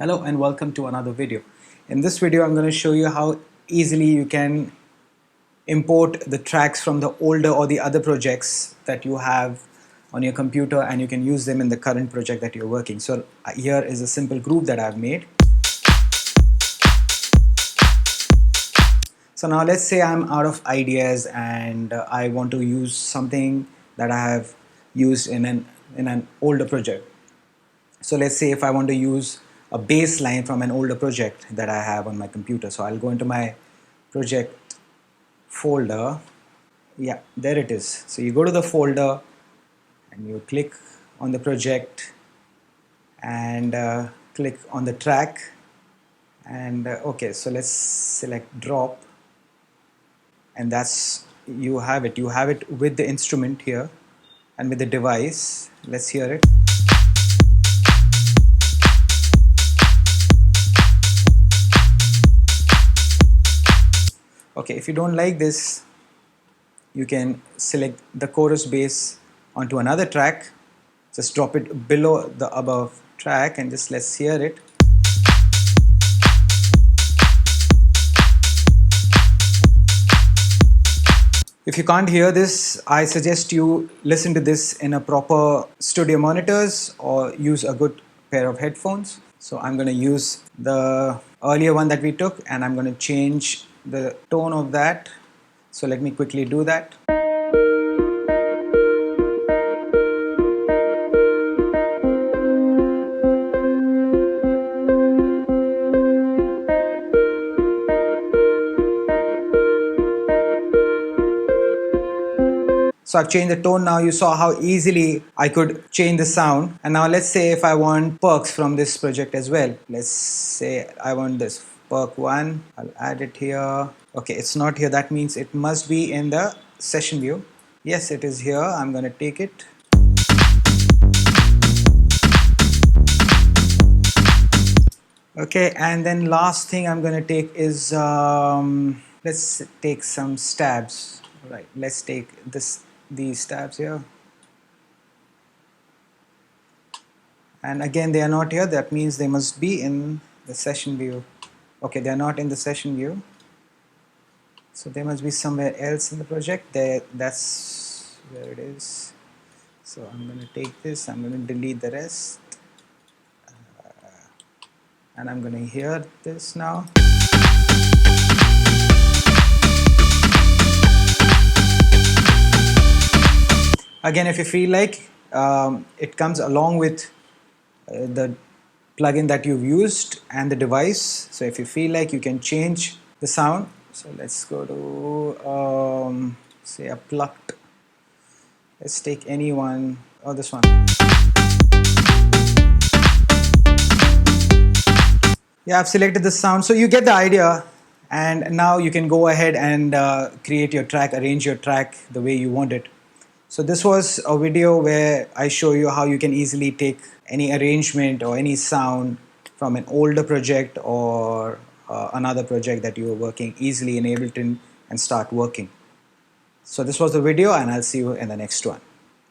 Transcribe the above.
Hello and welcome to another video. In this video I'm going to show you how easily you can import the tracks from the older or the other projects that you have on your computer, and you can use them in the current project that you're working. So here is a simple groove that I've made. So now let's say I'm out of ideas and I want to use something that I have used in an older project. So let's say if I want to use a bass line from an older project that I have on my computer. So I'll go into my project folder. Yeah, there it is. So you go to the folder and you click on the project and click on the track, and okay, so let's select drop, and that's, you have it with the instrument here and with the device. Let's hear it. Okay, if you don't like this, you can select the chorus bass onto another track. Just drop it below the above track and just let's hear it. If you can't hear this, I suggest you listen to this in a proper studio monitors or use a good pair of headphones. So I'm going to use the earlier one that we took and I'm going to change the tone of that. So let me quickly do that. So I've changed the tone now. You saw how easily I could change the sound. And now let's say if I want perks from this project as well. Let's say I want this perk 1. I'll add it here. Okay, it's not here. That means it must be in the session view. Yes, it is here. I'm going to take it. Okay, and then last thing I'm going to take is, let's take some stabs. All right, let's take these stabs here. And again, they are not here. That means they must be in the session view. Okay, they are not in the session view. So they must be somewhere else in the project. That's where it is. So I'm going to take this. I'm going to delete the rest. And I'm going to hear this now. Again, if you feel like it comes along with the plugin that you've used and the device. So if you feel like, you can change the sound. So let's go to say a plucked. Let's take any one, or this one. Yeah, I've selected the sound, so you get the idea. And now you can go ahead and create your track, arrange your track the way you want it. So this was a video where I show you how you can easily take any arrangement or any sound from an older project or another project that you are working easily in Ableton and start working. So this was the video, and I'll see you in the next one.